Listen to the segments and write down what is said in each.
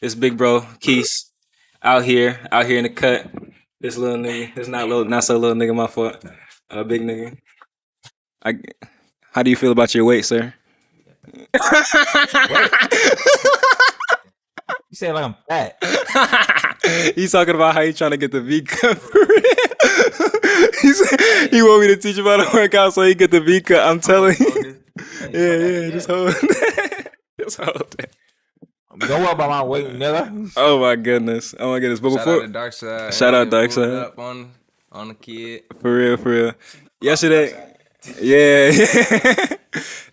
This big bro, Quise, out here in the cut. This little nigga, this not so little nigga, my fault. Big nigga. I, how do you feel about your weight, sir? You say it like I'm fat. He's talking about how he trying to get the V cut for real. He said he want me to teach him how to work out so he get the V cut. I'm telling you. Yeah, just hold that. Just hold that. Don't worry about my weight, nigga. Oh my goodness. But Shout before out to Dark Side. Shout out Dark Pulled Side. up on the kid. For real. Yesterday. Yeah.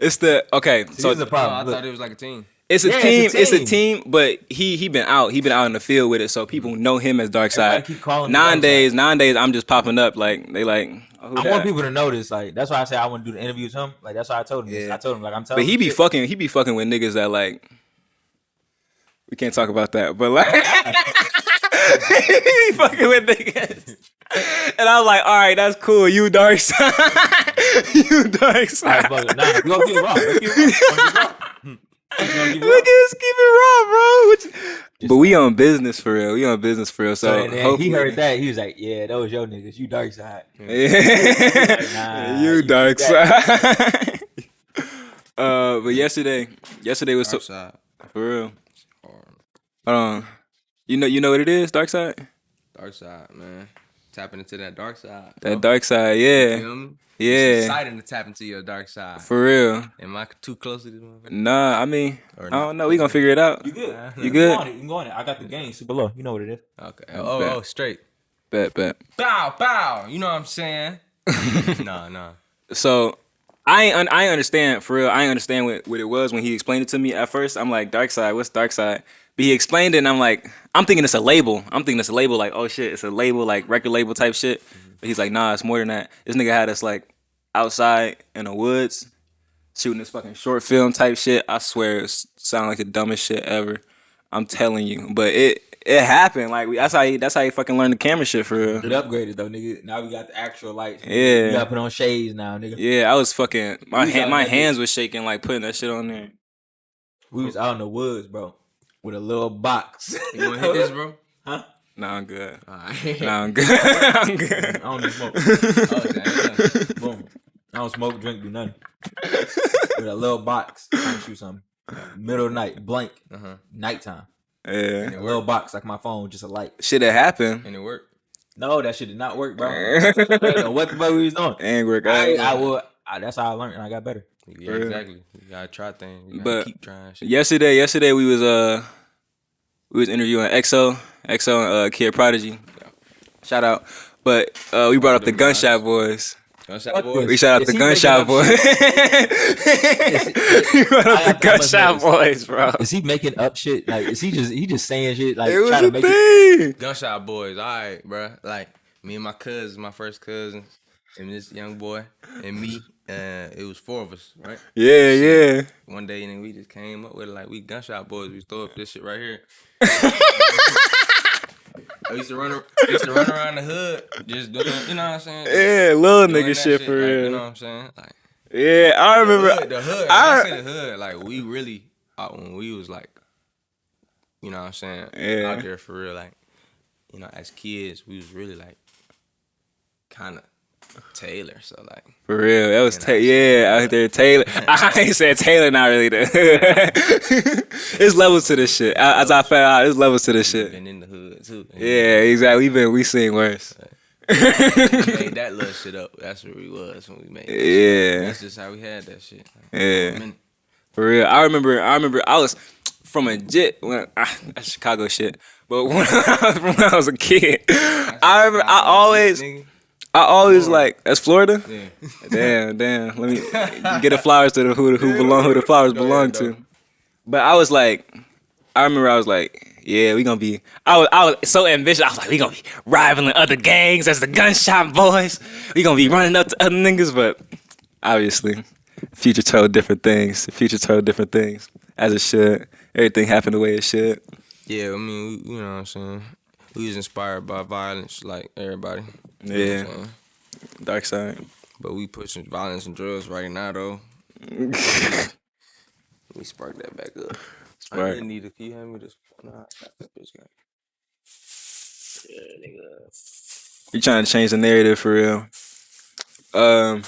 It's the okay. So Here's the problem. I Look, thought it was like a team. it's a Yeah, team. it's a It's a team. team, but he been out in the field with it, so people know him as Dark Side. Everybody keep calling me Dark Nowadays, I'm just popping up like they like. Oh, who I that? want people to know this. Like, that's why I say I want to do the interview with him. Like, that's why I told him. Yeah. I told him, like, I'm telling But he you be shit. fucking with niggas that like. We can't talk about that, but like he be fucking with niggas. And I was like, all right, that's cool. You Dark Side. You Dark All right, Side. fuck it. Nah, we gonna keep it raw. Let's keep it raw. Look at us keep it raw, bro. But we on business for real. So So and then he hopefully- heard that. He was like, yeah, that was your niggas. You Dark Side. Yeah. Nah, you you Dark do that. Side. But yesterday was so Dark Side. for real. You know what it is, Dark Side? Dark Side, man. Tapping into that dark side. That Dark Side, yeah. You feel me? Yeah. It's exciting to tap into your dark side. For real. Am I too close to this motherfucker? Nah, I mean, Or I not? don't know. We gonna figure it out. You good? You good? You can go on it. I got the game super low. You know what it is. Okay. Oh, straight. Bet. Bow. You know what I'm saying? Nah. So I understand for real. I understand what it was when he explained it to me. At first, I'm like, Dark Side. What's Dark Side? But he explained it, and I'm thinking it's a label. Like, oh shit, it's a label, like record label type shit. But he's like, nah, it's more than that. This nigga had us like outside in the woods shooting this fucking short film type shit. I swear it sounded like the dumbest shit ever. I'm telling you, but it happened. Like that's how he fucking learned the camera shit for real. It upgraded though, nigga. Now we got the actual lights. Yeah. You gotta put on shades now, nigga. Yeah, I was fucking my We got that hands was shaking like putting that shit on there. We was out in the woods, bro, with a little box. You wanna hit this, bro? Huh? Nah, I'm good. Alright. Nah, I'm good. I'm good. I don't even smoke. Oh, damn. Boom. I don't smoke, drink, do nothing. With a little box, trying to shoot something. Middle of the night, blank, nighttime. Yeah. A little box like my phone, just a light. Shit that happened. And it worked. No, that shit did not work, bro. I don't know what the fuck we was doing. Ain't work. That's how I learned and I got better. Yeah, exactly. You gotta try things. You gotta But keep trying shit. yesterday we was interviewing EXO and Kid Prodigy. Shout out. But we brought up the Gunshot Boys. Gunshot Fuck boys. We shout out Is the he Gunshot making up Boys. We brought up the Gunshot Boys, bro. Is he making up shit? Like, is he just saying shit? Like, It was trying to a make it. thing. Gunshot boys. All right, bruh. Like me and my cousins, my first cousins, and this young boy and me. It was 4 of us, right? Yeah. One day, and then we just came up with it, like we gunshot boys. We throw up this shit right here. I used to run around the hood, just doing, you know what I'm saying? Yeah, little Doing nigga that shit for like, real. you know what I'm saying? Like Yeah, I remember. the hood. When I say the hood, like we really when we was like, you know what I'm saying? Yeah. Out there for real, like, you know, as kids, we was really like kind of Taylor, so like. For real, that was You know, out there Taylor. I ain't said Taylor, not really. There's levels to this shit. As I found out, there's levels to this shit. Been in the hood too. Yeah, exactly. We seen worse. We made that little shit up. That's where we was when we made that shit. Yeah, That's just how we had that shit. yeah. For real, I remember. I was from a jit when that's Chicago shit. But when I was a kid, I remember. I always like that's Florida. Yeah. Damn. Let me get the flowers to who the flowers belong to. But I was like, yeah, we gonna be. I was so ambitious. I was like, we gonna be rivaling other gangs as the Gunshot Boys. We gonna be running up to other niggas, but obviously, future told different things. As it should. Everything happened the way it should. Yeah, I mean, you know what I'm saying? We was inspired by violence like everybody. You know what I'm Yeah. saying? Dark side. But we pushing violence and drugs right now, though. We spark that back up. I Right. didn't need it. Can you hand me this? Nah, I got that bitch got. You trying to change the narrative for real? Um,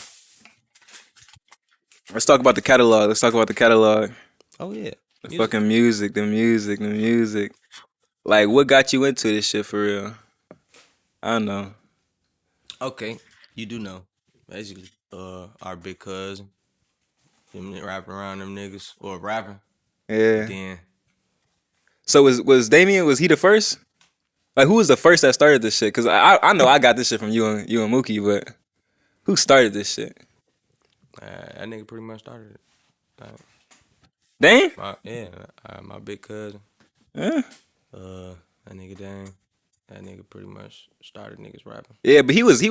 let's talk about the catalog. Let's talk about the catalog. Oh yeah. The Music. fucking music, the music, the music. Like, what got you into this shit for real? I don't know. Okay, you do know. Basically, our big cousin, him rapping around them niggas or rapping. Yeah. Then So was Damien? Was he the first? Like, who was the first that started this shit? Cause I know I got this shit from you and Mookie, but who started this shit? that nigga pretty much started it. Like, Dame? My big cousin. Yeah. That nigga Dane. That nigga pretty much started niggas rapping. Yeah, but he was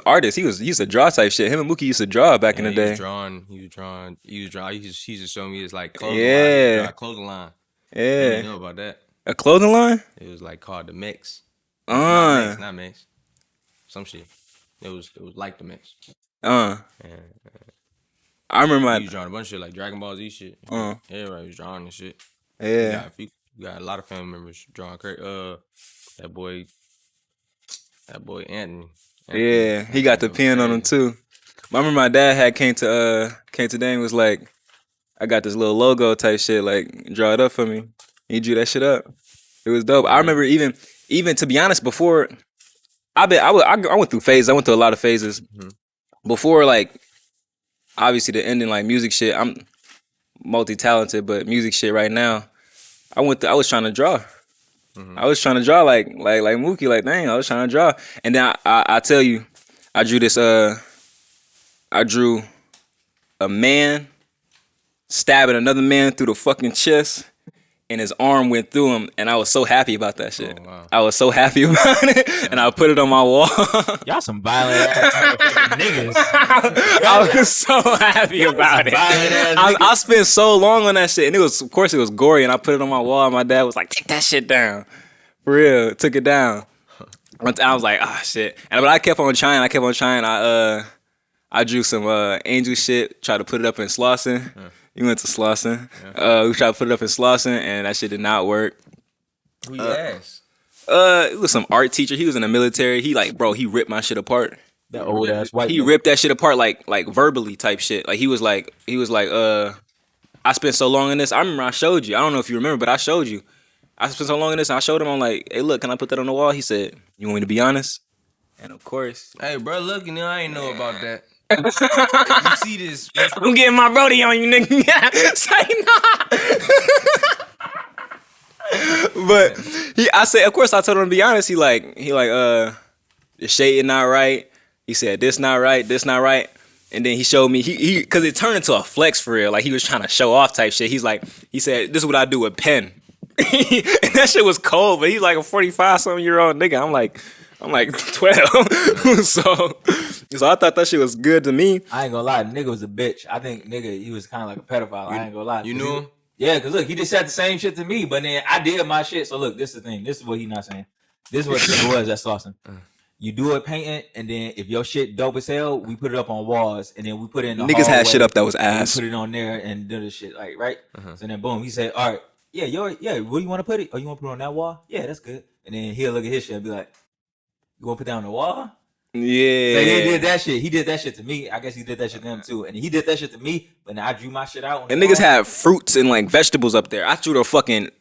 artist. He used to draw type shit. Him and Mookie used to draw back in the He day. was drawing. He used to show me his like clothing Yeah. line. He draw a clothing line. I Yeah. didn't know about that. A clothing line? It was like called the Mix. Uh. Not Mix. Some shit. It was like the Mix. I remember He my. was drawing a bunch of shit like Dragon Ball Z shit. Uh. Yeah, right. He was drawing and shit. Yeah. You got a lot of family members drawing. That boy Anthony. Yeah, he got the pen on him too. I remember my dad had came to Dane and was like, I got this little logo type shit, like draw it up for me. He drew that shit up. It was dope. I remember even to be honest, before I went through phases. I went through a lot of phases. Mm-hmm. Before like obviously the ending like music shit. I'm multi-talented, but music shit right now. I was trying to draw. Mm-hmm. I was trying to draw like Mookie, like dang, I was trying to draw. And then I tell you, I drew this I drew a man stabbing another man through the fucking chest, and his arm went through him, and I was so happy about that shit. Oh, wow. I was so happy about it, and I put it on my wall. Y'all some violent ass niggas. I was so happy about it. Violent ass I spent so long on that shit, and of course it was gory, and I put it on my wall, and my dad was like, take that shit down. For real, took it down. I was like, shit. But I kept on trying. I drew some angel shit, tried to put it up in Slauson. We went to Slauson. We tried to put it up in Slauson, and that shit did not work. Who you asked? It was some art teacher. He was in the military. He ripped my shit apart. That old ass white. He ripped that shit apart like verbally type shit. Like he was like, I spent so long in this. I remember I showed you. I don't know if you remember, but I showed you. I spent so long in this, and I showed him. I'm like, hey, look, can I put that on the wall? He said, you want me to be honest? And of course, Hey, bro, look, I ain't know about that. You see this? I'm getting my brody on you, nigga. Say nah. But I said, of course, I told him to be honest. He like, the shade not right. He said this not right, and then he showed me he because it turned into a flex for real. Like he was trying to show off type shit. He said, this is what I do with pen, and that shit was cold. But he's like a 45-something-year-old nigga. I'm like 12. so I thought that shit was good to me. I ain't gonna lie, nigga was a bitch. I think nigga, he was kind of like a pedophile. I ain't gonna lie. You knew him? Yeah, because look, he just said the same shit to me, but then I did my shit. So look, this is the thing. This is what he not saying. This is what it was at Slauson. You do it painting, and then if your shit dope as hell, we put it up on walls, and then we put it in the Niggas had hallway, shit up that was ass. We put it on there and do the shit, like, right? So then boom, he said, all right, yeah, where do you want to put it? Oh, you want to put it on that wall? Yeah, that's good. And then he'll look at his shit and be like, you want to put that on the wall? Yeah. So he did that shit. He did that shit to me. I guess he did that shit to him too. And he did that shit to me, but then I drew my shit out. And niggas had fruits and like vegetables up there. I drew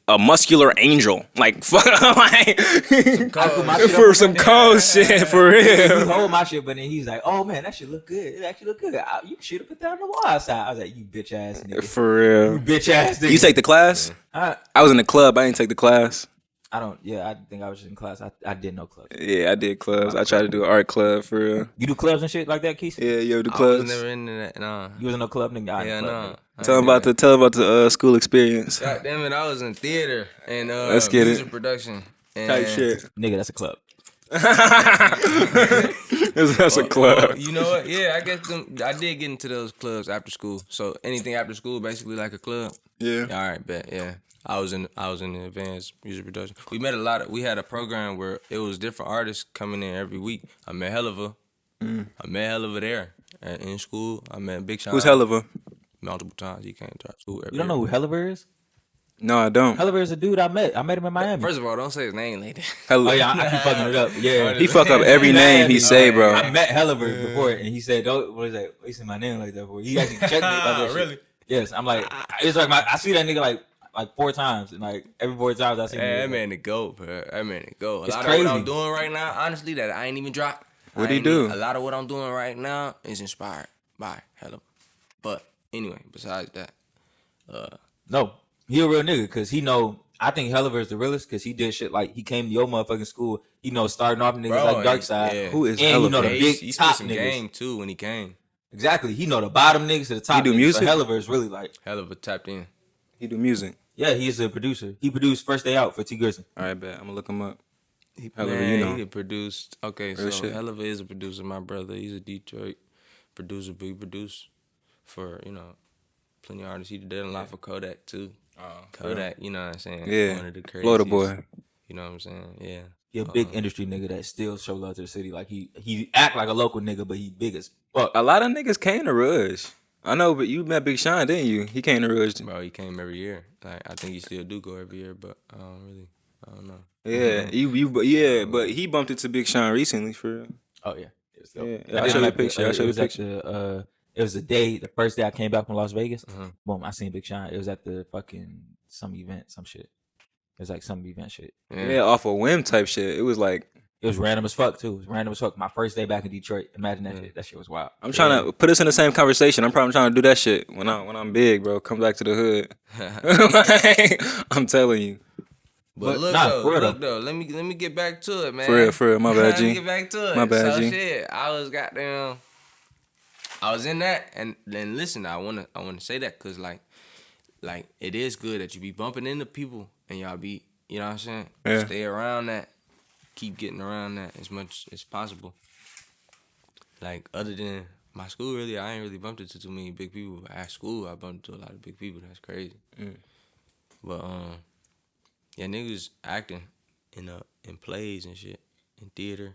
a muscular angel. Like fuck like for some cold shit for He real. hold my shit, but then he's like, "Oh man, that shit look good. It actually look good. You should have put that on the wall outside." I was like, "You bitch ass nigga." For real. You bitch ass nigga. You take the class? I was in the club. I didn't take the class. I don't. Yeah, I think I was in class. I did no clubs. Yeah, I did clubs. I tried to do an art club for real. You do clubs and shit like that, Quise? Yeah, you ever do I clubs? was never into that. Nah. You was in a club, nigga? Yeah, no. Tell them about the school experience. God damn it, I was in theater and Let's get music it. production. And Type shit. Nigga, that's a club. That's a club. You know what? Yeah, I guess I did get into those clubs after school. So anything after school, basically like a club. Yeah. All right, bet. Yeah, I was in the advanced music production. We met we had a program where it was different artists coming in every week. I met Helliver. I met Helliver there in school. I met Big Sean. Who's Helliver? Multiple times he came to our school. You don't know who Helliver is? No, I don't. Helliver is a dude I met. I met him in Miami. First of all, don't say his name like that. Oh yeah, I keep fucking it up. Yeah, He fuck up every name he say, bro. I met Helliver before, and he said, "Don't what is that? He said my name like that before." He actually checked me about that Really? shit. Yes, I'm like, it's like I see that nigga like 4 times, and like every 4 times I see him. That man the GOAT, bro. That man the GOAT. It's A lot crazy. of what I'm doing right now, honestly, that I ain't even dropped. What'd he do? A lot of what I'm doing right now is inspired by Hello. But anyway, besides that, No, he a real nigga because he know. I think Helliver is the realest because he did shit like he came to your motherfucking school. He know starting off niggas bro, like Dark Side. yeah. Who is And you know Helliver? the he big spit top some niggas. game too when he came. Exactly. He know the bottom niggas to the top. do niggas. music? So Helliver is really like, Hell of a tapped in. He do music. yeah, he's a producer. He produced First Day Out for T Gerson. All right, bet. I'm gonna look him up. Helliver, Man, you know. he produced. Okay, Real so shit. Helliver is a producer. My brother, he's a Detroit producer, but he produced for plenty of artists. He did a lot for Kodak too. Kodak, you know what I'm saying? Yeah. One of the craziest. Florida boy. You know what I'm saying? Yeah. He a big industry nigga that still show love to the city. Like he act like a local nigga, but he big as fuck. A lot of niggas came to Rush. I know, but you met Big Sean, didn't you? He came to Rush. Bro, he came every year. Like I think he still do go every year, but I don't know. Yeah, yeah, but he bumped into Big Sean recently for real. Oh yeah. Yeah, I I'll did show him you a at the- picture. I'll show it you a was at picture. it was the first day I came back from Las Vegas. Mhm. Boom, I seen Big Sean. It was at the fucking some event, some shit. It was like some event shit. Yeah, off a whim type shit. It was like It was random as fuck too. It was random as fuck. My first day back in Detroit. Imagine that shit. That shit was wild. I'm trying to put us in the same conversation. I'm probably trying to do that shit when I'm big, bro. Come back to the hood. I'm telling you. But look nah, though, for real look though. Let me get back to it, man. For real. My bad, Let G. me get back to it. My bad, so G. shit, I was in that, and then listen, I wanna say that because like it is good that you be bumping into people and y'all be, you know what I'm saying? Yeah. Stay around that, keep getting around that as much as possible. Like other than my school, really, I ain't really bumped into too many big people. At school, I bumped into a lot of big people. That's crazy. But yeah, niggas acting in plays and shit, in theater,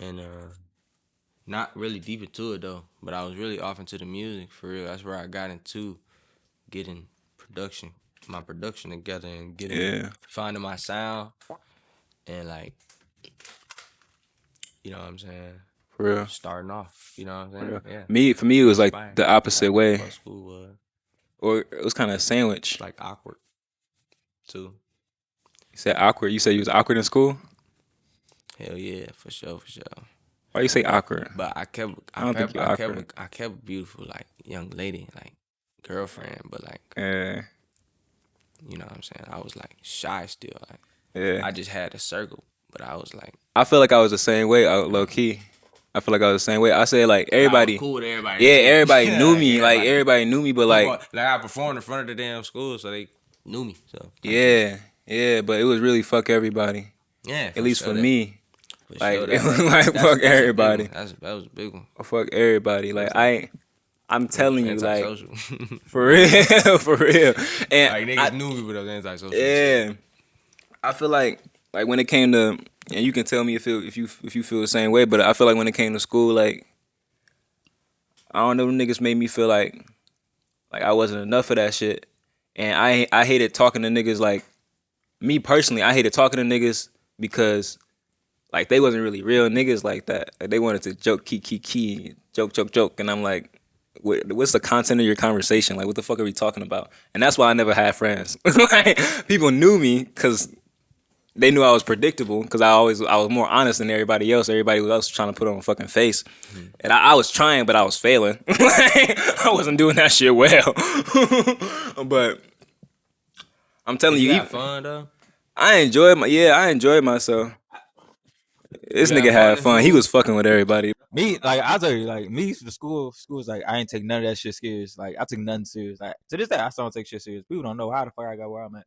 and not really deep into it though. But I was really off into the music for real. That's where I got into getting my production together, and finding my sound, and like, you know what I'm saying, For real. starting off. You know what I'm saying? Yeah. For me, it was like Inspired. the opposite way, What school was or it was kind of a sandwich. like awkward too. You said awkward. You said you was awkward in school. Hell yeah, for sure. Why you say awkward? But I kept a beautiful like young lady, like girlfriend, but like, Yeah, you know what I'm saying? I was like shy still. Like yeah. I just had a circle, but I was like, I feel like I was the same way, low key. I feel like I was the same way. I said like everybody. I was cool with everybody. Yeah, too. everybody knew me. Like everybody knew me, but like I performed in front of the damn school, so they knew me. So yeah. But it was really fuck everybody. yeah, At least for that. me. For Like, sure, it was like, fuck a big everybody. one. That was a big one. Fuck everybody. Like I'm telling you, like Antisocial. for real, for real. And Like niggas knew me, but I was antisocial. yeah, I feel like when it came to, and you can tell me if you feel the same way, but I feel like when it came to school, like I don't know, them niggas made me feel like I wasn't enough of that shit, and I hated talking to niggas. Like me personally, I hated talking to niggas because like they wasn't really real niggas like that. Like they wanted to joke, key, joke, and I'm like, what's the content of your conversation? Like, what the fuck are we talking about? And that's why I never had friends. Like, people knew me because they knew I was predictable because I was more honest than everybody else. Everybody else was trying to put on a fucking face, and I was trying, but I was failing. I wasn't doing that shit well. But I'm telling you, You had fun though. I enjoyed myself. This You nigga had had fun? fun. He was fucking with everybody. Me, like I tell you, like me, the school's like I ain't take none of that shit serious. Like I took nothing serious. Like to this day, I still don't take shit serious. People don't know how the fuck I got where I'm at.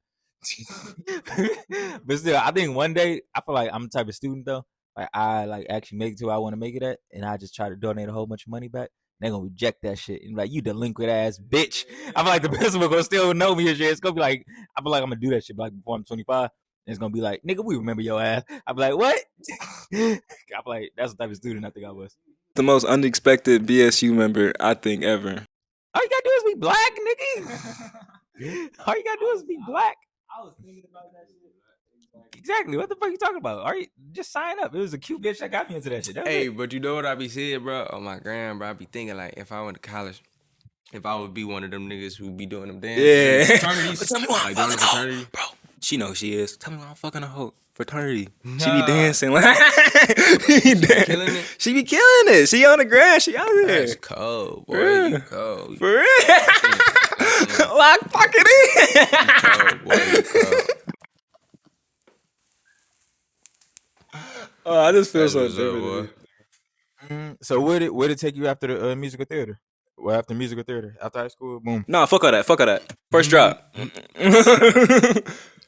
But still, I think one day I feel like I'm the type of student though. Like I like actually make it to where I want to make it at, and I just try to donate a whole bunch of money back. They're gonna reject that shit and be like, you delinquent ass bitch. I feel like the principal gonna still know me and shit. It's gonna be like, I feel like I'm gonna do that shit like before I'm 25. And it's gonna be like, nigga, we remember your ass. I be like, what? I feel like that's the type of student I think I was. The most unexpected BSU member I think ever. All you gotta do is be black, nigga. All you gotta do is be black. I was thinking about that shit. Exactly. What the fuck you talking about? All right, just sign up. It was a cute bitch that got me into that shit. That was Hey, it. but you know what I be saying, bro? On my gram, bro, I be thinking like if I went to college, if I would be one of them niggas who be doing them dances, Yeah. fraternities, Tell me why I'm like doing the fucking a hoe. fraternity. Bro, she knows she is. Tell me why I'm fucking a hoe. Fraternity. She Nah. be dancing. Like, she be killing it? She be killing it. She on the grass. She out there. That's cold, boy. Yeah. You cold. For real. Lock fucking in. Cold, boy. You cold. Oh, I just feel That's so what's up, different. boy. So where did it take you after the musical theater? Well, after musical theater, after high school, boom. Nah, fuck all that. Fuck all that. First drop.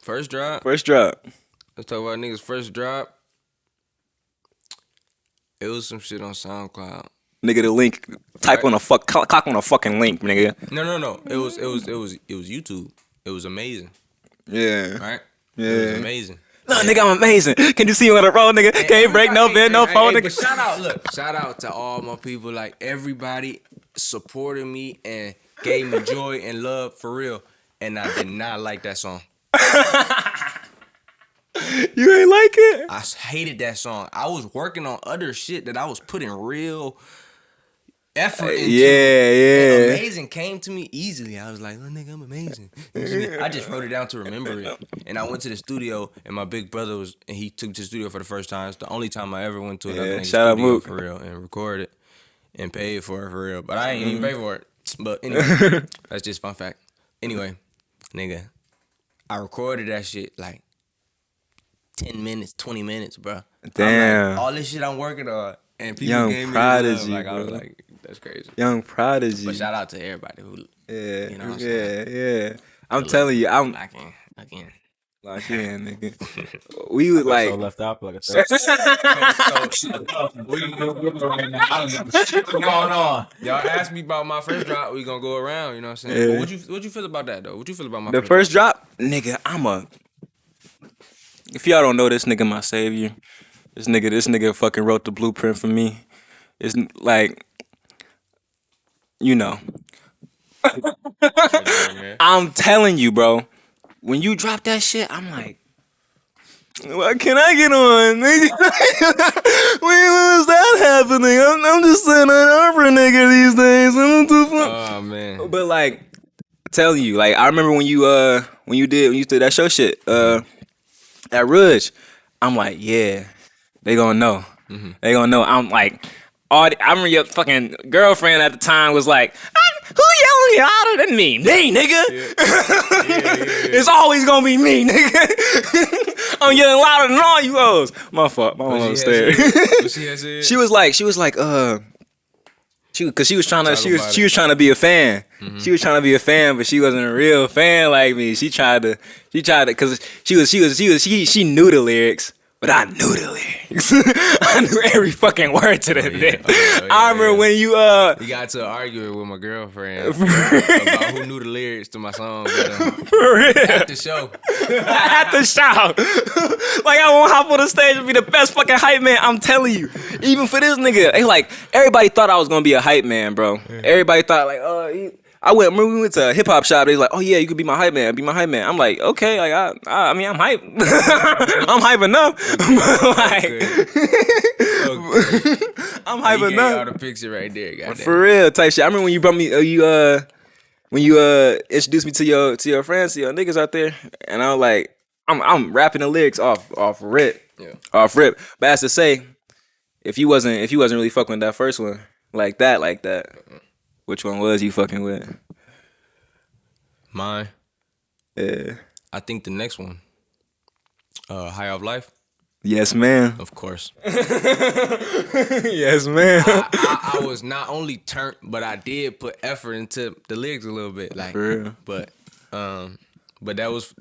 First drop. First drop. Let's talk about niggas' first drop. It was some shit on SoundCloud. Nigga, the link. Type on a click on a fucking link, nigga. No. It was YouTube. It was amazing, Yeah. right? Yeah. It was amazing. Look, nigga, I'm amazing. Can you see me on the road, nigga? Can't break no bed, no phone, But nigga. shout out to all my people. Like everybody supported me and gave me joy and love for real. And I did not like that song. You ain't like it? I hated that song. I was working on other shit that I was putting real effort into. Yeah. Amazing came to me easily. I was like, "Oh, nigga, I'm amazing." I just wrote it down to remember it. And I went to the studio, and my big brother and he took to the studio for the first time. It's the only time I ever went to another nigga's shout out studio Mook. for real and recorded and paid for it for real. But I ain't even pay for it. But anyway, that's just fun fact. Anyway, nigga, I recorded that shit like 10 minutes, 20 minutes, bro. Damn. Like, all this shit I'm working on. And people Young gave me prodigy, love. Like, I was bro. like, that's crazy. Young prodigy. But shout out to everybody who, Yeah, you know what I'm saying? yeah. I'm telling you, I'm Lock in. locked in, nigga. We was like, So left out like a third. What's going on? Y'all asked me about my first drop. We gonna go around. You know what I'm saying? Yeah. But what you feel about that though? What you feel about my the first drop, nigga. If y'all don't know this nigga, my savior. This nigga fucking wrote the blueprint for me. It's like, you know. I'm telling you, bro. When you drop that shit, I'm like, what can I get on, nigga? When was that happening? I'm just sitting on for a nigga these days. Oh man. But like, telling you, like, I remember when you did that show shit at Ridge. I'm like, yeah, they gonna know. They gonna know. I'm like, I remember your fucking girlfriend at the time was like, who yelling louder than me? Me, nigga. It's always gonna be me, nigga. I'm yelling louder than all you hoes. My fault. My mom upstairs. What she had said? She was like, cause she was trying to be a fan. She was trying to be a fan, but she wasn't a real fan like me. She tried to, cause she knew the lyrics, but I knew the lyrics. I knew every fucking word to the lyrics. I remember when you You got to arguing with my girlfriend about who knew the lyrics to my song. for real At the show. at the show. Like, I won't hop on the stage and be the best fucking hype man. I'm telling you, even for this nigga, they like, everybody thought I was gonna be a hype man, bro. Everybody thought like, remember we went to a hip hop shop. They was like, oh yeah, you could be my hype man. Be my hype man. I'm like, okay, like I mean, I'm hype. I'm hype enough. I'm hype You enough. got the picture right there, goddamn. For real, type shit. I remember when you brought me, when you introduced me to your friends, to your niggas out there, and I was like, I'm rapping the lyrics off rip, off rip. But as to say, if you wasn't really fucking with that first one like that, which one was you fucking with? Mine. Yeah. I think the next one. High Off Life. Yes, man. Of course. Yes, man. I was not only turned, but I did put effort into the lyrics a little bit, like. For real. But that was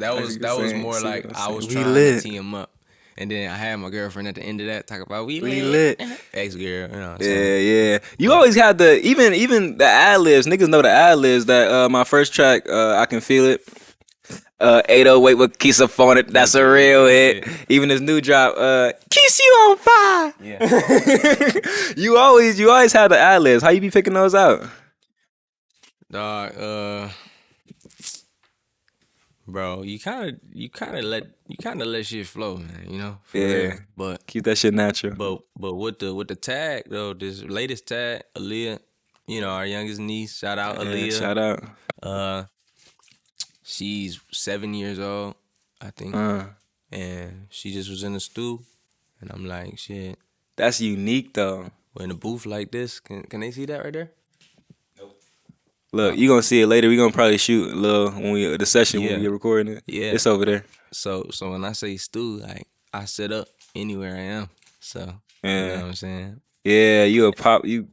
more like I was We trying lit. to tee him up, and then I had my girlfriend at the end of that talk about we We lit. lit. Ex-girl, you know. What I'm saying? Yeah. You always had the even the ad libs. Niggas know the ad libs that my first track, I Can Feel It. 808 with Quise on it. That's a real hit. Even this new drop, Quise You on Fire. Yeah. You always had the ad libs. How you be picking those out? Dog, Bro, you kind of let shit flow, man. You know, for Yeah. real. But Keep that shit natural. but with the tag though, this latest tag, Aaliyah, you know, our youngest niece. Shout out Yeah, Aaliyah. shout out. She's 7 years old, I think, and she just was in the stew, and I'm like, shit. That's unique though. We're in a booth like this. Can they see that right there? Look, you gonna see it later. We gonna probably shoot a little when the session when we Yeah. get recording it. Yeah. It's over there. So when I say stew, like I set up anywhere I am. So you Yeah. know what I'm saying? Yeah, you a pop you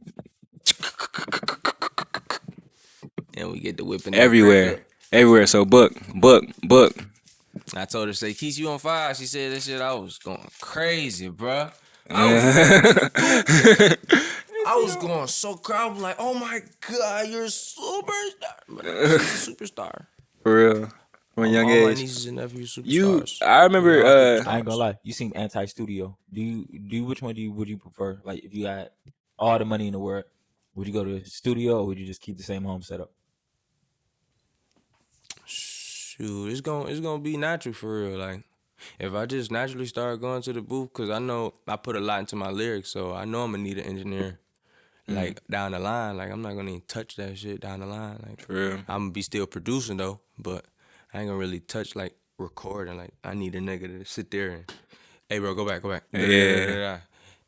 And we get the whipping that everywhere. crack up. Everywhere. So book. I told her, say, Quise, you on fire? She said that shit. I was going crazy, bruh. I was going so crazy. I was like, oh my God, you're a superstar. But she's a superstar. For real. From a young all my age. nieces and nephews You superstars. I remember I ain't gonna lie. You seem anti-studio. Do you which one would you prefer? Like if you had all the money in the world, would you go to a studio or would you just keep the same home setup? Shoot, it's gonna be natural for real. Like, if I just naturally start going to the booth, cause I know I put a lot into my lyrics, so I know I'm gonna need an engineer. Like down the line, like I'm not gonna even touch that shit down the line. Like, For real. I'm gonna be still producing though, but I ain't gonna really touch like recording. Like, I need a nigga to sit there and, hey bro, go back. Yeah.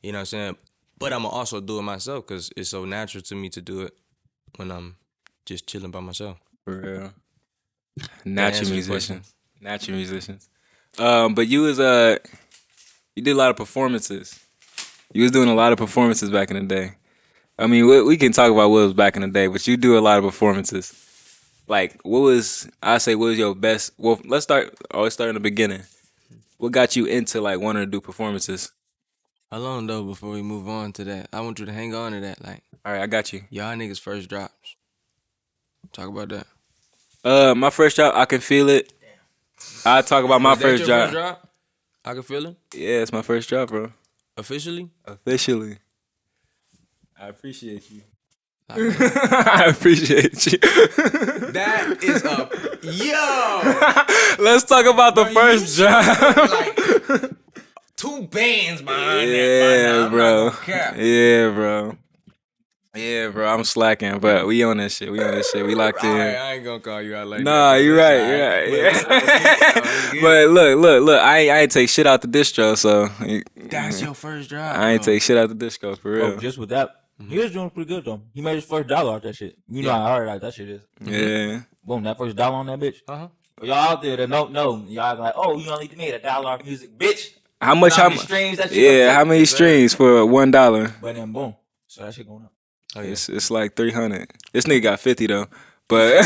You know what I'm saying? But I'm gonna also do it myself, cause it's so natural to me to do it when I'm just chilling by myself. For real. answer Natural your musicians. Natural musicians. But you was you did a lot of performances. You was doing a lot of performances back in the day. I mean, we can talk about what was back in the day, but you do a lot of performances. Like, what was your best? Well, let's start in the beginning. What got you into like wanting to do performances? How long though before we move on to that? I want you to hang on to that. Like, All right, I got you. y'all niggas first drops. Talk about that. My first job, I can feel it. I talk about my Was that first your job. first drop? I can feel it. Yeah, it's my first job, bro. Officially? Officially. I appreciate you. Like, man, I appreciate you. that is a yo. Let's talk about the first job. Like 2 bands behind that. Yeah, I'm bro. not gonna cap. Yeah, bro. I'm slacking, but we on that shit. We locked in. I ain't gonna call you out like Nah, that. you're right. Yeah. But look. I ain't take shit out the distro, so That's your first drop. I ain't bro. take shit out the distro for real. Bro, just with that, he was doing pretty good though. He made his first dollar off that shit. You know how hard like that shit is. Yeah. Boom, that first dollar on that bitch. Uh-huh. For y'all out there that don't know, y'all like, oh, you only made $1 off music, bitch. How much? You know How many much? streams that shit? Yeah. up How there? many streams for $1? But then boom, so that shit going up. Oh, yeah. It's like 300. This nigga got 50 though, but.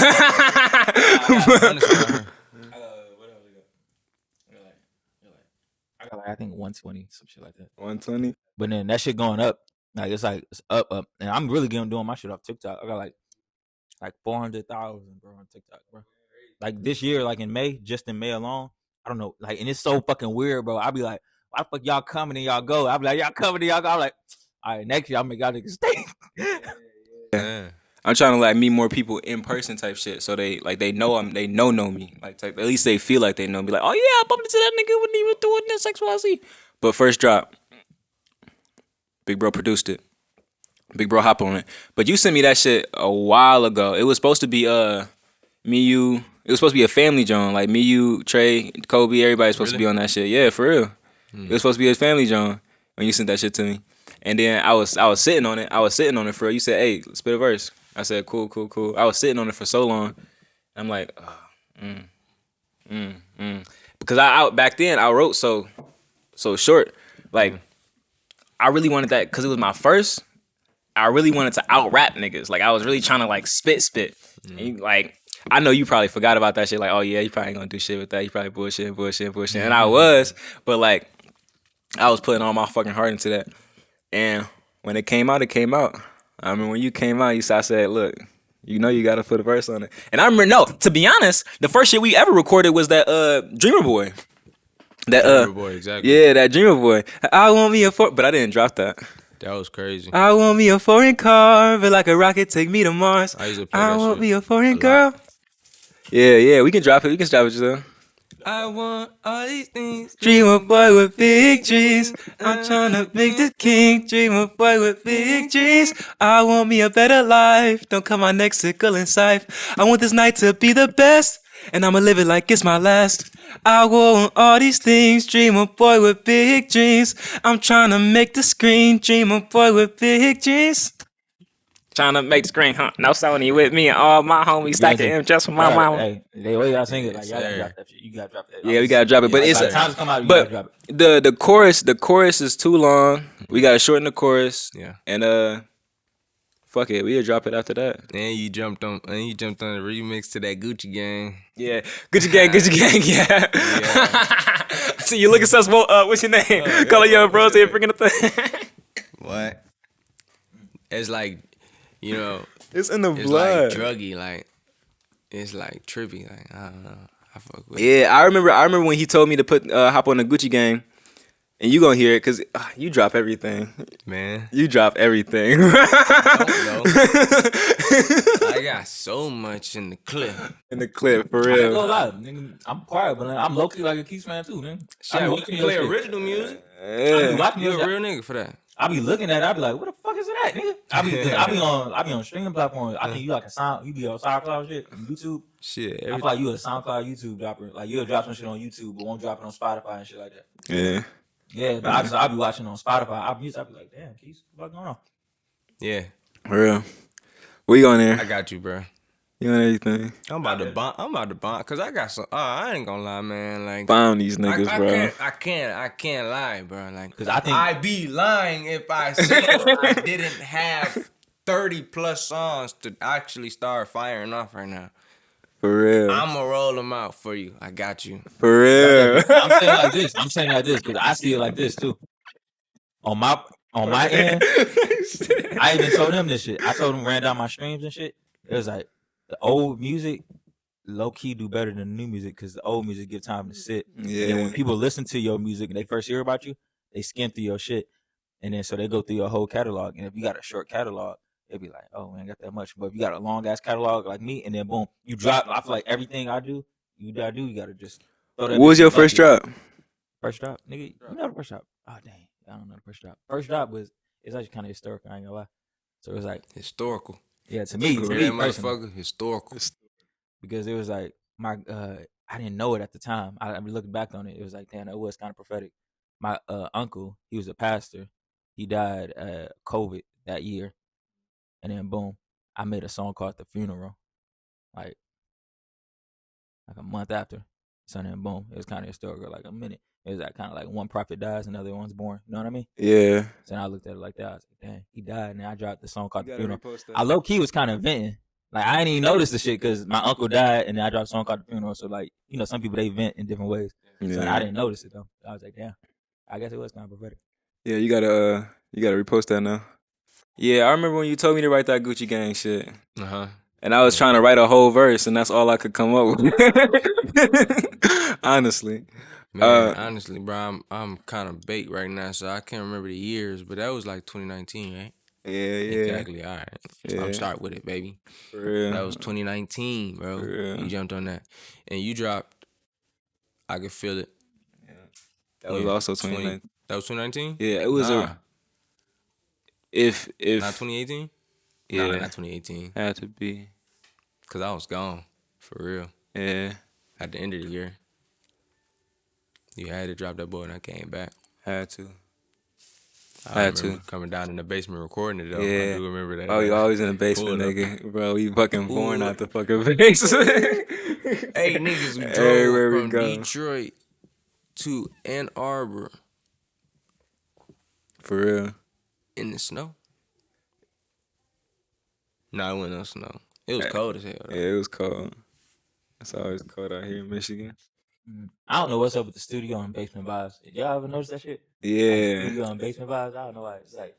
I got like I think 120, some shit like that. 120. But then that shit going up, like it's up, and I'm really doing my shit off TikTok. I got like 400,000 bro on TikTok, bro. Like this year, like in May, just in May alone, I don't know, like, and it's so fucking weird, bro. I be like, why the fuck y'all coming and y'all go? I be like, y'all coming and y'all go. I'm like, all right, next year I'll make y'all niggas stay. Yeah. I'm trying to like meet more people in person type shit, so they know me, like type, at least they feel like they know me. Like, oh yeah, I bumped into that nigga when he was doing this XYZ. But first drop, Big Bro produced it. Big Bro hop on it. But you sent me that shit a while ago. It was supposed to be me, you. It was supposed to be a family joint, like me, you, Trey, Kobe. Everybody's supposed to be on that shit. Yeah, for real. It was supposed to be a family joint when you sent that shit to me. And then I was sitting on it. For real. You said, hey, spit a verse. I said, cool. I was sitting on it for so long. I'm like, because I back then I wrote so short. Like, I really wanted that because it was my first. I really wanted to out rap niggas. Like, I was really trying to like spit. And you, like, I know you probably forgot about that shit. Like, oh yeah, you probably ain't gonna do shit with that. You probably bullshit. And I was, but like, I was putting all my fucking heart into that. And when it came out, I mean, when you came out, I said, look, you know you gotta put a verse on it. And I remember, to be honest, the first shit we ever recorded was that Dreamer Boy. That Dreamer Boy, exactly. Yeah, that Dreamer Boy. I want me but I didn't drop that. That was crazy. I want me a foreign car, but like a rocket take me to Mars. I used to play I that want shit me a foreign a girl. Yeah, we can drop it. We can drop it, Giselle. I want all these things. Dreamer boy with big dreams. I'm trying to make the king. Dreamer boy with big dreams. I want me a better life. Don't cut my neck sickle and scythe. I want this night to be the best. And I'ma live it like it's my last. I want all these things. Dreamer boy with big dreams. I'm trying to make the screen. Dreamer boy with big dreams. Trying to make the screen, huh? No Sony with me and all my homies stacking M just for my mama. Hey, the way y'all sing it, like y'all gotta Sir. drop that shit. You gotta drop that. Yeah, we gotta drop it, but Like, it's by the time it come out, you but gotta drop it. the chorus is too long. We gotta shorten the chorus. Yeah. And fuck it, we'll drop it after that. And you jumped on the remix to that Gucci Gang. Yeah, Gucci gang, yeah. See, you looking sus. What's your name? Call it young bro. Say bringing the thing. What? It's like, you know, It's in the it's blood. like druggy, like it's like trippy, like I don't know. I fuck with it. Yeah, I remember when he told me to put hop on the Gucci gang, and you gonna hear it because you drop everything. Man. You drop everything. Don't know. I got so much in the clip. In the clip, for I ain't real. gonna lie, nigga. I'm quiet, but I'm low key like a Quise fan too, nigga. Shit, we can play original music. I be Yeah. watching You this. a real nigga for that. I be looking at it. I be like, what the fuck is that, nigga? I be on streaming platforms. I think you like a sound. You be on SoundCloud shit, and YouTube. Shit, I feel like you a SoundCloud YouTube dropper. Like you'll drop some shit on YouTube, but won't drop it on Spotify and shit like that. Yeah. Yeah, but I be watching on Spotify. I be like, damn, Keys, what's going on? yeah, For real. We on I there. got you, bro. You on everything. I'm about to bond, cause I got some. I ain't gonna lie, man. Like Found these niggas, I bro. can't lie, bro. Like, 'Cause I think- I'd be lying if I said I didn't have 30 plus songs to actually start firing off right now. For real. I'ma roll them out for you. I got you. For real. I'm saying like this because I see it like this too. On my end, I even told him this shit. I told him ran down my streams and shit. It was like the old music, low key do better than the new music because the old music give time to sit. And then Yeah. when people listen to your music and they first hear about you, they skim through your shit, and then so they go through your whole catalog. And if you got a short catalog, it'd be like, oh man, I got that much. But if you got a long ass catalog like me, and then boom, you drop. I feel like everything I do, you gotta just. Throw that What was bitch in your the first bucket. drop? First drop, nigga. You know the first drop. Oh dang, I don't know the first drop. First drop it's actually kind of historical. I ain't gonna lie. So it was like, Historical. yeah, to me Hear that personally, motherfucker? Historical. because it was like my I didn't know it at the time. I be looking back on it. It was like, damn, it was kind of prophetic. My uncle, he was a pastor. He died COVID that year, and then boom, I made a song called "The Funeral," like a month after. So then boom, it was kind of historical. Like a minute, it was like kind of like one prophet dies, another one's born. You know what I mean? Yeah. So then I looked at it like that. I was like, damn, he died, and then I dropped the song called "The Funeral." I low key was kind of venting. Like I didn't even notice the shit because my uncle died, and then I dropped a song called "The Funeral." So like, you know, some people they vent in different ways. So Yeah. I didn't notice it though. I was like, damn. I guess it was kind of prophetic. Yeah, you gotta repost that now. Yeah, I remember when you told me to write that Gucci gang shit. Uh-huh. And I was trying to write a whole verse, and that's all I could come up with. Honestly. Man, honestly, bro, I'm kind of baked right now, so I can't remember the years, but that was like 2019, right? Yeah. Exactly. All right. Yeah. I'm start with it, baby. For real. That was 2019, bro. For real. You jumped on that, and you dropped. I could feel it. That was Yeah, also 20 2019. That was 2019. Yeah, it was Nah, if not 2018. yeah, Nah, not 2018. had to be. Cause I was gone for real Yeah, at the end of the year. You had to drop that boy, and I came back. had to. I Had remember to. coming down in the basement recording it though. Yeah. I do remember that. Oh, you always in the basement, Pulled up. nigga. Bro, we fucking born Ooh. out the fucking base. Hey, niggas, we drove Everywhere we from go. Detroit to Ann Arbor For real. in the snow. Nah, it wasn't no snow. It was cold as hell. Though. Yeah, it was cold. It's always cold out here in Michigan. I don't know what's up with the studio and basement vibes. Did y'all ever notice that shit? Like, Yeah. studio and basement vibes. I don't know why. It's like,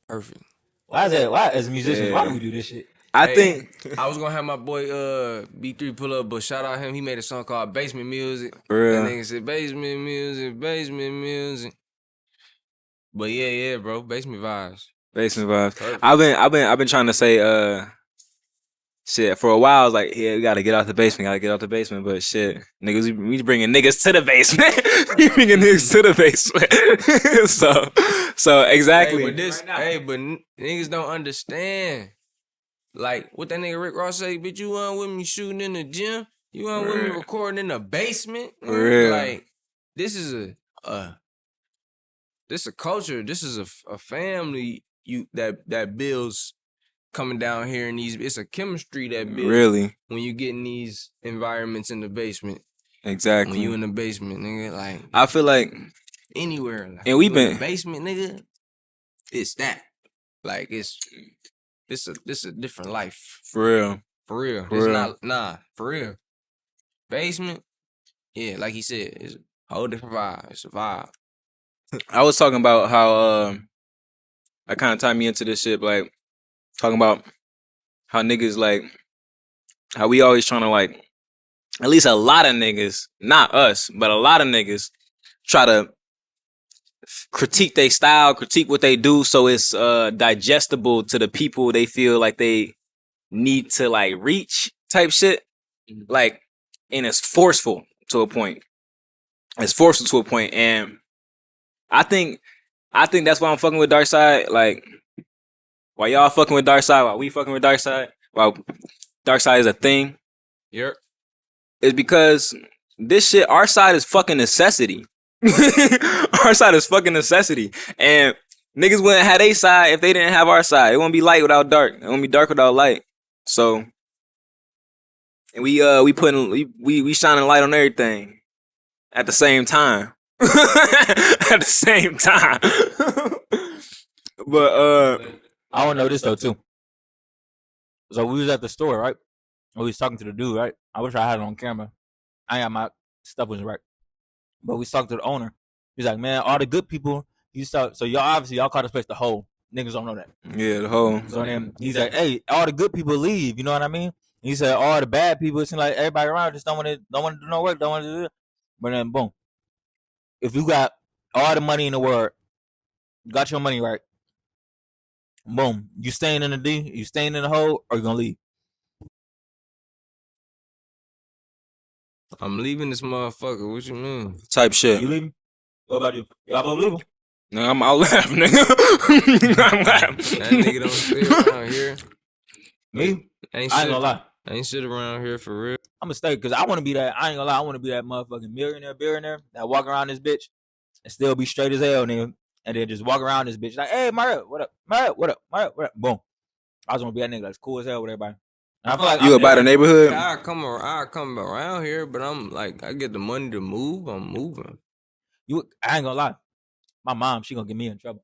Perfect. why is that? Why as musicians? Why Yeah. do we do this shit? I Hey, think I was gonna have my boy B3 pull up, but shout out him. He made a song called Basement Music. For real. That nigga said basement music, basement music. But yeah, bro, basement vibes. basement vibes. Perfect. I've been trying to say shit, for a while I was like, yeah, we gotta get out the basement, but shit, niggas, we bringing niggas to the basement. We bringing niggas to the basement. so exactly. But niggas don't understand. Like what that nigga Rick Ross say, bitch, you want with me shooting in the gym? You want with me recording in the basement? For real. Like this is a culture. This is a family that builds coming down here in these. It's a chemistry that builds Really, when you get in these environments in the basement. exactly. When you in the basement, nigga, like I feel like anywhere, like, and we you been in the basement, nigga. It's that, like it's a different life. for real. For real. For It's real. not for real. Basement, yeah, like he said, it's a whole different vibe. It's a vibe. I was talking about how I kind of tied me into this shit, like talking about how niggas like how we always trying to like at least a lot of niggas, not us, but a lot of niggas try to critique their style, critique what they do, so it's digestible to the people they feel like they need to like reach type shit. Like, and it's forceful to a point. It's forceful to a point, and I think that's why I'm fucking with Dark Side. Like, while y'all fucking with Dark Side, while we fucking with Dark Side, while Dark Side is a thing, Yep. is because this shit, our side is fucking necessity. Our side is fucking necessity, and niggas wouldn't have their side if they didn't have our side. It wouldn't be light without dark. It wouldn't be dark without light. So, and we shining light on everything at the same time. At the same time. But I don't know this though too. So we was at the store, right? We was talking to the dude, right? I wish I had it on camera. I got my stuff was right, but we talked to the owner. He's like, man, all the good people. So y'all caught this place the whole. Niggas don't know that. yeah, the whole. So then he's like, hey, all the good people leave. You know what I mean? He said all the bad people. It seems like everybody around just don't want to do no work, don't want to do it. But then boom, if you got all the money in the world, got your money right, boom, you staying in the D, you staying in the hole, or you gonna leave? I'm leaving this motherfucker. What you mean? Type shit. You leaving? What about you? Y'all both leaving? No, I'll laugh, nigga. I'm laughing. That nigga don't stay around here. Me? I ain't gonna lie. I ain't sit around here for real. I'm gonna stay because I want to be that. I ain't gonna lie. I want to be that motherfucking billionaire that walk around this bitch and still be straight as hell, nigga. And then just walk around this bitch like, hey, Mario, what up? Mario, what up? Mario, what up? Boom. I just want to be that nigga that's cool as hell with everybody. And I feel like You about the neighborhood? I come around here, but I'm like, I get the money to move. I'm moving. I ain't gonna lie. My mom, she gonna get me in trouble.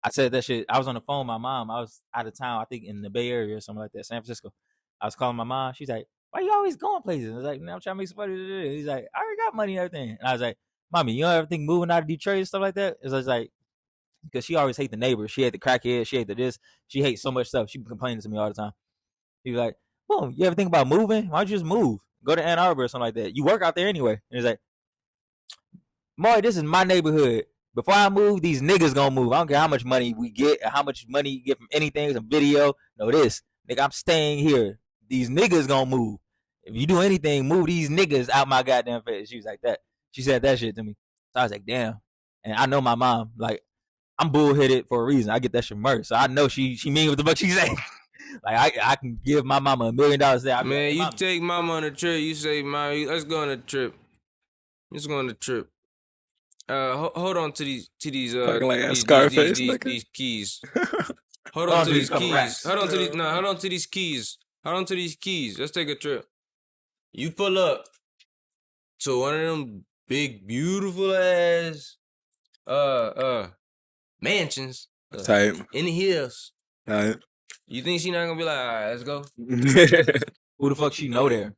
I said that shit. I was on the phone with my mom. I was out of town, I think in the Bay Area or something like that, San Francisco. I was calling my mom. She's like, why you always going places? I was like, I'm trying to make some money. He's like, I already got money and everything. And I was like, mommy, you know everything moving out of Detroit and stuff like that? It's like, because she always hate the neighbors. She hate the crackhead. She hate the this. She hates so much stuff. She be complaining to me all the time. He was like, well, you ever think about moving? Why don't you just move? Go to Ann Arbor or something like that. You work out there anyway. And he's like, Maury, this is my neighborhood. Before I move, these niggas gonna move. I don't care how much money we get or how much money you get from anything, some video. No, this. Nigga, I'm staying here. These niggas gonna move. If you do anything, move these niggas out my goddamn face. She was like that. She said that shit to me. So I was like, damn. And I know my mom, like, I'm bullheaded for a reason. I get that shit murdered. So I know she mean what the fuck she say. Like, I can give my mama $1 million there. Man, like, you take mama on a trip. You say, Mom, let's go on a trip. Let's go on a trip. Hold on to these keys. Hold on to these keys. Hold on to these keys. Hold on to these keys. Let's take a trip. You pull up to one of them big, beautiful ass mansions type in the hills. Type. You think she not gonna be like, all right, let's go? Who the fuck she know there?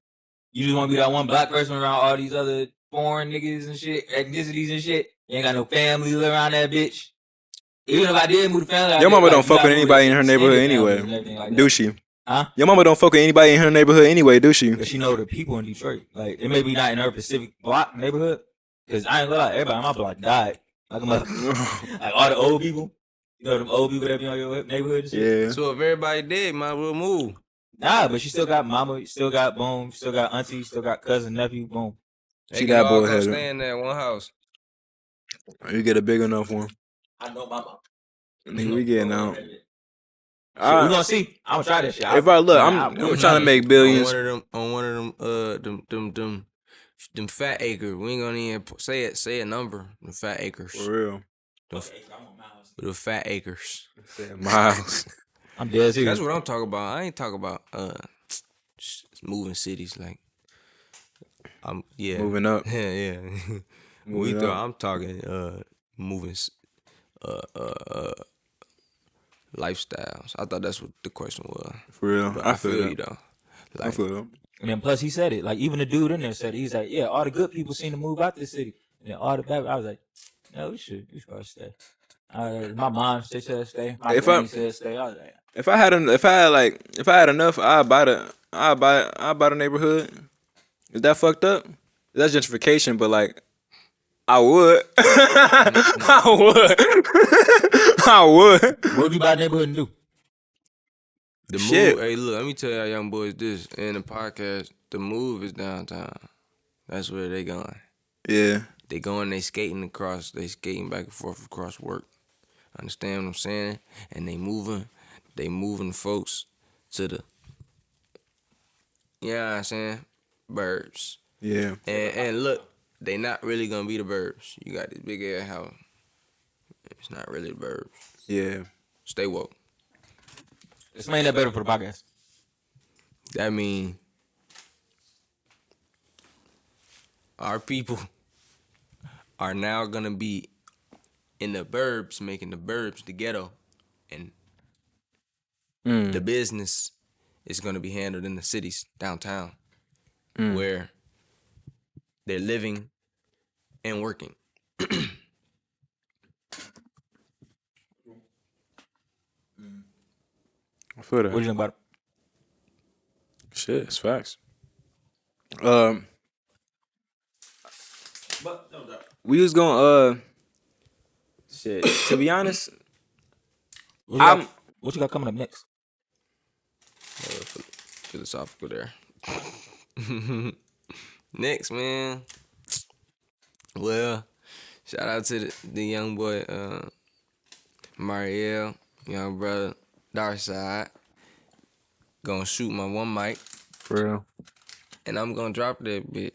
You just want to be that one black person around all these other foreign niggas and shit, ethnicities and shit. You ain't got no family live around that bitch. Even if I did move the family, your mama don't fuck with anybody in her neighborhood anyway, do she? Huh? Your mama don't fuck with anybody in her neighborhood anyway, do she? Because she know the people in Detroit. Like, it may be not in her specific block neighborhood. Because I ain't gonna lie, everybody in my block died. Like all the old people. You know them old people that be on your neighborhood and shit? Yeah. So if everybody dead, might well move. Nah, but she still got mama, still got boom, still got auntie, still got cousin, nephew, boom. They She can that all go bullheaded. stay in that one house. You get a big enough one. I know mama. Nigga, we getting out. Shit, we gonna see. I'm gonna try that shit. If I look, we'll I'm try trying to that make shit. billions. On one of them fat acres. We ain't gonna even say a number. Them fat acres. For real. The fat acres. Miles. I'm dead That's serious. what I'm talking about. I ain't talking about moving cities like. Moving up. Yeah. Moving up. I'm talking moving lifestyles. I thought that's what the question was. For real. But I feel you that. though. I Like, feel that. And then plus he said it. Like even the dude in there said it. He's like, yeah, all the good people seem to move out this city. And then all the bad. I was like, no, we should probably stay. My mom said stay. My granny said stay. I was like, if I had enough, I'd buy the neighborhood. Is that fucked up? That's gentrification, but like, I would. I would. I would. what would you buy a neighborhood and do? the Shit. move. Hey, look, let me tell y'all young boys this in the podcast. The move is downtown. That's where they going. Yeah. They going. They skating back and forth across work. Understand what I'm saying? And they moving folks to the. You know what I'm saying? Burbs. Yeah. And look, they not really gonna be the burbs. You got this big ass house. It's not really the burbs. Yeah. Stay woke. Let's make that better for the podcast. That mean our people are now gonna be in the burbs, making the burbs the ghetto, and the business is gonna be handled in the cities downtown, where they're living and working. I feel that. What do you think about it? Shit, it's facts. We was going shit. To be honest, What you got coming up next? Philosophical there. Next, man. Well, shout out to the young boy, Mariel, young brother, Dark Side. Gonna shoot my one mic, for real. and I'm gonna drop that bit.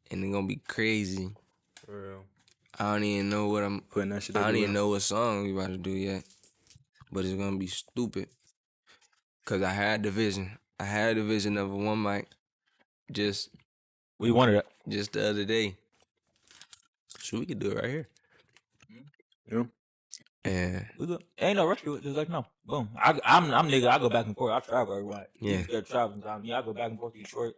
And it's gonna be crazy. For real. I don't even know what I'm Putting that shit I don't everywhere. even know what song we about to do yet. But it's gonna be stupid. Cause I had the vision. I had the vision of a one mic just We wanted it. just the other day. So we could do it right here. Yeah. And ain't no rush to it. Just like no, boom. I'm nigga. I go back and forth. I travel everywhere. Yeah. You scared traveling time. Yeah, I go back and forth to Detroit.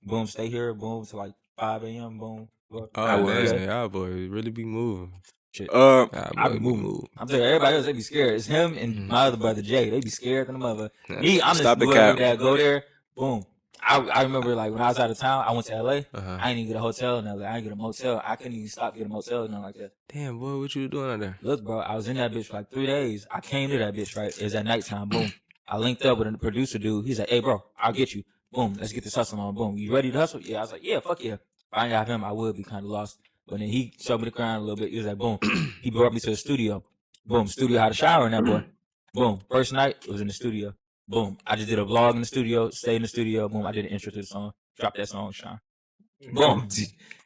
Boom, stay here. Boom, to like 5 a.m. Boom. I was. Y'all boys really be moving. Shit. Y'all I be boys moving. I'm telling you, everybody else they be scared. It's him and my other brother Jay. They be scared than the mother. Me, I'm Stop just the whoever cap. that go there. Boom. I remember like when I was out of town, I went to LA. I didn't even get a hotel in LA. I didn't get a motel. I couldn't even stop getting a motel and nothing like that. Damn, boy, what you doing out there? Look, bro, I was in that bitch for like 3 days. I came to that bitch, right? It was at nighttime. Boom. I linked up with a producer dude. He's like, hey, bro, I'll get you. Boom. Let's get this hustle on. Boom. You ready to hustle? Yeah. I was like, yeah, fuck yeah. If I didn't have him, I would be kind of lost. But then he showed me the crown a little bit. He was like, boom. He brought me to the studio. Boom. Studio had a shower in that boy. Boom. First night, it was in the studio. Boom. I just did a vlog in the studio, stayed in the studio. Boom. I did an intro to the song. Dropped that song, Sean. Boom.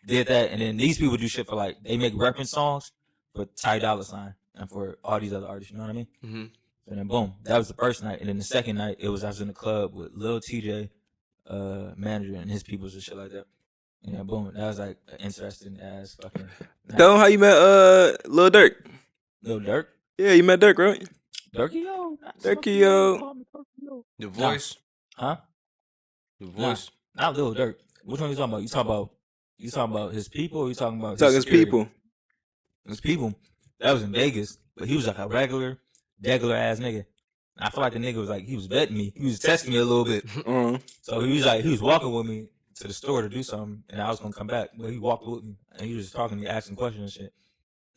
Did that. And then these people do shit for like, they make reference songs for Ty Dolla $ign and for all these other artists. You know what I mean? Mm-hmm. And then boom. That was the first night. And then the second night, I was in the club with Lil TJ, manager and his peoples and shit like that. And then boom. That was like an interesting ass fucking night. Tell him how you met Lil Durk. Lil Durk? Yeah, you met Durk, right? Durky yo. Durky yo. The voice. Huh? The voice. Not Lil Durk. Which one you talking about? You talking about his people or you talking about Talk his security? people. His people. That was in Vegas. But he was like a regular ass nigga. I feel like the nigga was like, he was betting me. He was testing me a little bit. So he was walking with me to the store to do something, and I was gonna come back. But he walked with me, and he was talking to me, asking questions and shit.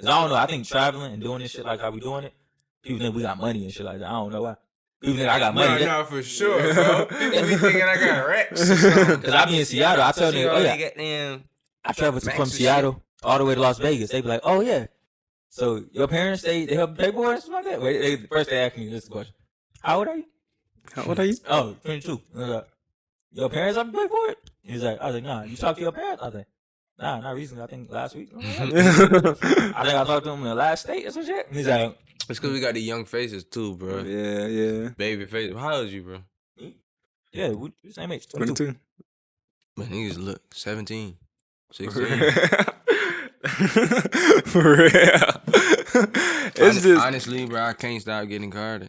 Cause I don't know. I think traveling and doing this shit like how we doing it, people think we got money and shit like that. I don't know why. People think I got money. No, for sure, bro. People be thinking I got racks or something. Cause I be in Seattle. I tell them, oh yeah, goddamn. I traveled from Max Seattle all the way to Las Vegas. They be like, oh yeah. So your parents they help pay for it or something like that? Wait, first they ask me this question. How old are you? How old are you? Oh, 22. I was like, your parents have to pay for it? He's like, I was like, nah. You talk to your parents? I was like, nah, not recently. I think last week. I think I talked to him in the last state or some shit. He's like, it's because we got the young faces too, bro. Yeah. Baby faces. How old is you, bro? yeah, we same age. 22. 22. Man, niggas look 17, 16. For real. It's just Honestly, bro, I can't stop getting carded.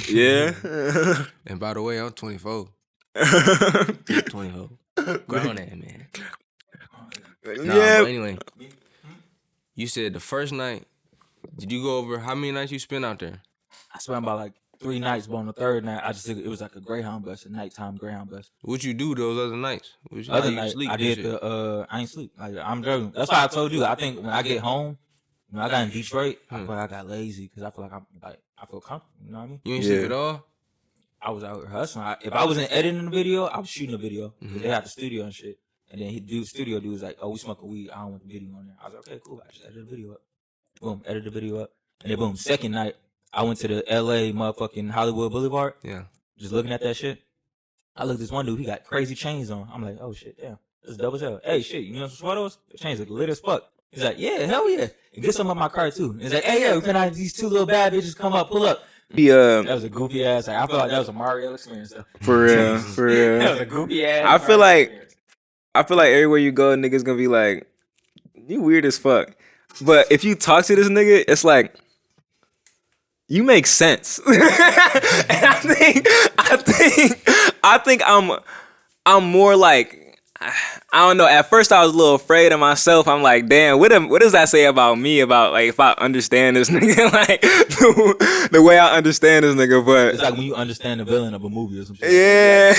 yeah. And by the way, I'm 24. 24. Grown ass man. Nah, Yeah. but anyway, you said the first night. Did you go over how many nights you spent out there? I spent about like 3 nights, but on the third night, it was like a Greyhound bus, a nighttime Greyhound bus. What you do those other nights? Other night, I did I ain't sleep. Like I'm joking. That's why I told you. I think when I get home, when I got in Detroit, I feel like I got lazy because I feel like I feel comfortable. You know what I mean? You ain't sleep at all? I was out hustling. If I wasn't editing the video, I was shooting the video. They had the studio and shit. And then studio dude was like, "Oh, we smoking weed. I don't want the video on there." I was like, "Okay, cool." I just edited the video up. Boom, edited the video up. And then boom, second night, I went to the LA motherfucking Hollywood Boulevard. Yeah. Just looking at that shit. I looked at this one dude, he got crazy chains on. I'm like, oh shit, damn. This is dope as hell. Hey, shit, you know some sweaters? The chains look lit as fuck. He's like, yeah, hell yeah. And get some of my car too. He's like, hey, yeah, can I have these 2 little bad bitches come up, pull up? That was a goofy ass. I feel like that was a Mario experience though. For real. For real. That was a goofy ass. I feel like everywhere you go, niggas gonna be like, you weird as fuck. But if you talk to this nigga, it's like, you make sense. And I think I'm more like, I don't know. At first, I was a little afraid of myself. I'm like, damn, what does that say about me? About like if I understand this nigga, like the way I understand this nigga. But it's like when you understand the villain of a movie or something. Yeah.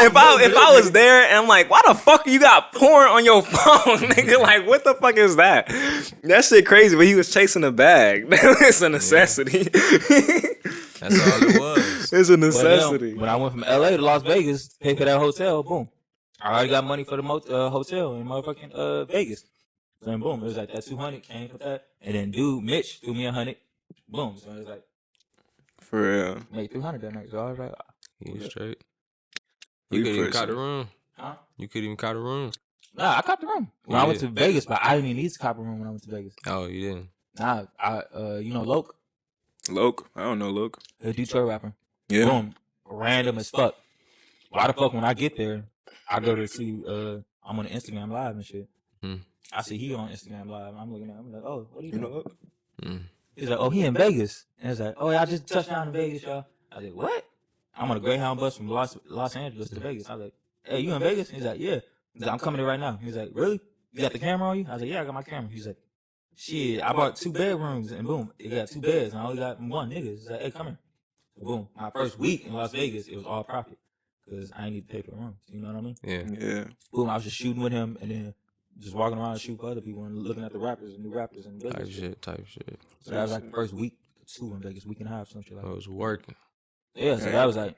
If I was there and I'm like, why the fuck you got porn on your phone, nigga? Like, what the fuck is that? That shit crazy. But he was chasing a bag. It's a necessity. That's all it was. It's a necessity. When I went from LA to Las Vegas, pay for that hotel, boom. I already got money for the hotel in motherfucking Vegas. Then boom, it was like that 200 came for that. And then dude, Mitch, threw me 100. Boom. So it was like, for real. made 300 that night. So I was like, you straight. You couldn't even caught the room. Huh? You couldn't even caught the room. Nah, I caught the room. When I went to Vegas, but I didn't even need to cop a room when I went to Vegas. Oh, you didn't? Nah, you know Loke? Loke? I don't know Loke. A Detroit rapper. Yeah. Boom. Random as fuck. Why the fuck when I get there, I go to see, I'm on Instagram Live and shit. I see he on Instagram Live. I'm looking at him, I'm like, oh, what are you doing? Loke? He's like, oh, he in Vegas. And it's like, oh, yeah, I just touched down in Vegas, y'all. I was like, what? I'm on a Greyhound bus from Los Angeles to Vegas. I was like, hey, you in Vegas? He's like, yeah. He's like, I'm coming there right now. He's like, really? You got the camera on you? I was like, yeah, I got my camera. He's like, shit, I bought 2 bedrooms and boom, it got 2 beds and I only got 1 nigga. He's like, hey, come here. Boom. My first week in Las Vegas, it was all profit because I ain't need to pay for the rooms. You know what I mean? Yeah. Boom. I was just shooting with him and then just walking around and shooting for other people and looking at the rappers and new rappers in Vegas. Type shit. So that was like the first week, 2 in Vegas, week and a half, some shit like that. I was working. Yeah. So that was like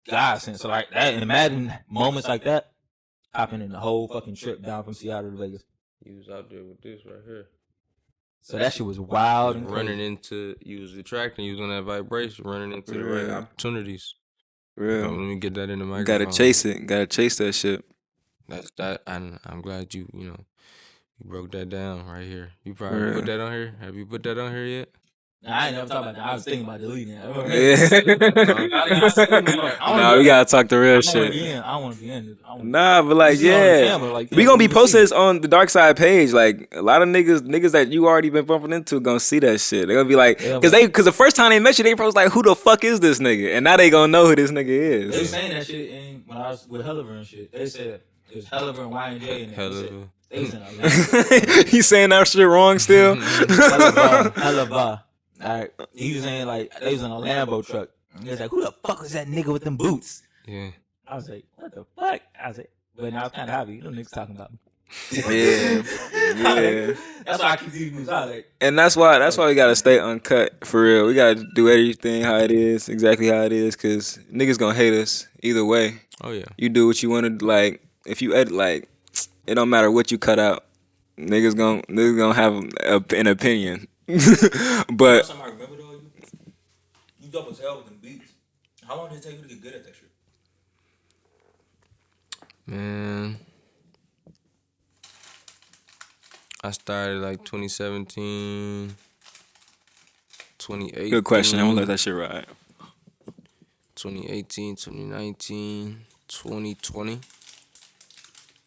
godsend. So like that, and imagine moments like that happening the whole fucking trip down from Seattle to Vegas. You was out there with this right here. So that shit was wild and running crazy. into, you was attracting, you was on that vibration, running into the right opportunities. Real. Let me get that in the microphone. Gotta chase it. Gotta chase that shit. That's that. And I'm glad you broke that down right here. You probably put that on here. Have you put that on here yet? Nah, I ain't never talked about that. I was thinking about deleting that. Nah, we gotta talk the real shit. I don't want to be in it. Nah, but like, yeah, we gonna be posting this on the Dark Side page. Like, a lot of niggas that you already been bumping into gonna see that shit. They gonna be like, cause the first time they met you, they probably was like, who the fuck is this nigga? And now they gonna know who this nigga is. They was saying that shit when I was with Helliver and shit. They said it was Helliver and Y&J and Helliver. They was in Atlanta. He's saying that shit wrong still. Helliver. Alright, he was saying like they was in a Lambo truck. He was like, "Who the fuck was that nigga with them boots?" Yeah. I was like, "What the fuck?" I was like, but now I was kind of happy. You know, niggas talking about me. Yeah. Yeah. That's why I keep these moves out. Like, And that's why we gotta stay uncut for real. We gotta do everything how it is, exactly how it is, cause niggas gonna hate us either way. Oh yeah. You do what you wanna like. If you edit, like, it don't matter what you cut out. Niggas gonna have an opinion. But something I remember though, you dope as hell with them beats. How long did it take you to get good at that shit? Man, I started like 2017, 2018. good question. I'm gonna let that shit ride. 2018, 2019, 2020.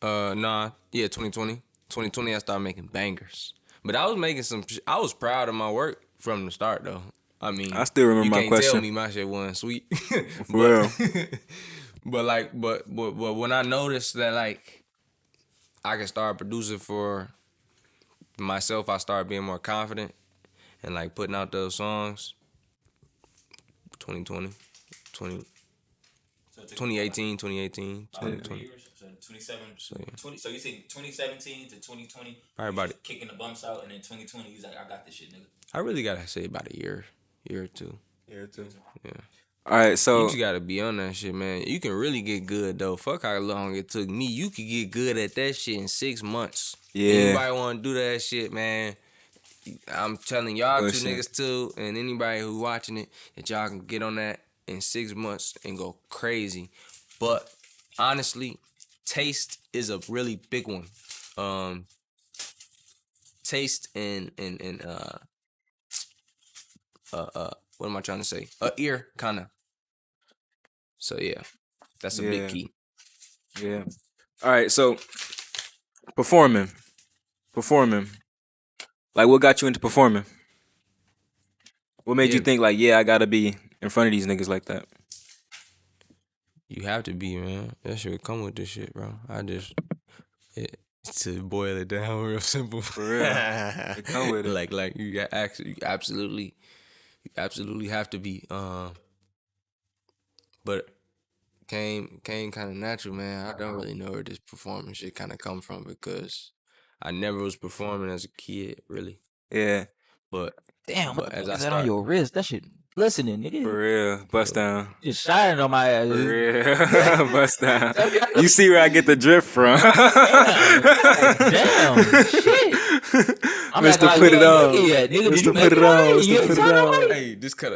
Nah, yeah, 2020. 2020, I started making bangers. But I was making I was proud of my work from the start, though. I mean, I still remember you my can't question. tell me my shit wasn't sweet. For real. but when I noticed that, like, I could start producing for myself, I started being more confident and, like, putting out those songs. 2020, 2018, 2020. Years, so 27, 20, so you say 2017 to 2020, Probably about it. kicking the bumps out, and then 2020, he's like, I got this shit, nigga. I really gotta say about a year or two. Yeah, too. Yeah. All right, You so just gotta be on that shit, man. You can really get good though. Fuck how long it took me. You could get good at that shit in 6 months. Yeah. Anybody wanna do that shit, man? I'm telling y'all two Listen. niggas too, and anybody who watching it, that y'all can get on that in 6 months and go crazy. But honestly, taste is a really big one. Taste and what am I trying to say? Ear kinda. So yeah, that's a Yeah. big key. yeah. All right, so performing. Like, what got you into performing? What made you Yeah. think like, yeah, I gotta be in front of these niggas like that? You have to be, man. That shit would come with this shit, bro. To boil it down real simple. For real. It come with it. Like you absolutely have to be. But came kind of natural, man. I don't really know where this performing shit kind of come from because I never was performing as a kid, really. Yeah, But Damn, But what the as fuck I is that on start- your wrist? That shit glistening, nigga. for real. Bust down. Just shining on my ass. For real. Bust down. You see where I get the drift from. Damn, shit. I'm Mr. acting like Put we It ain't On. make it yet, nigga. Did Mr. you Put make It it On. already? Mr. You Put It ain't On. already? hey, this cut.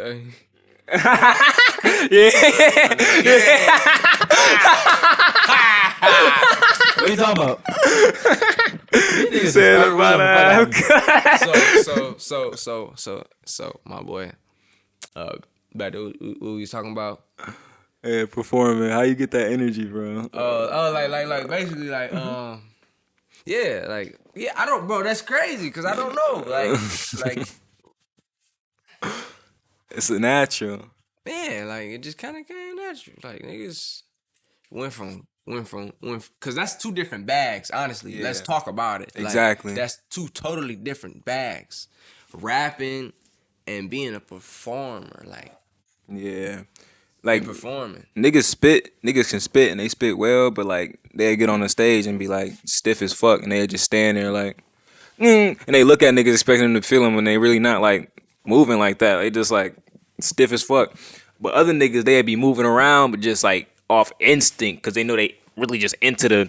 What you talking about? You said about So, my boy. Back to what we was talking about. Yeah, performing. How you get that energy, bro? Like basically yeah, I don't, bro. That's crazy because I don't know, like It's a natural. man, like it just kind of came natural. Like niggas went from, because that's two different bags. Honestly, Yeah. let's talk about it. Like, Exactly. that's two totally different bags. Rapping and being a performer, like Yeah. Like, performing. niggas can spit and they spit well, but like they'll get on the stage and be like stiff as fuck and they'll just stand there like, and they look at niggas expecting them to feel them when they really not like moving like that. They just like stiff as fuck. But other niggas, they'd be moving around, but just like off instinct because they know they really just into the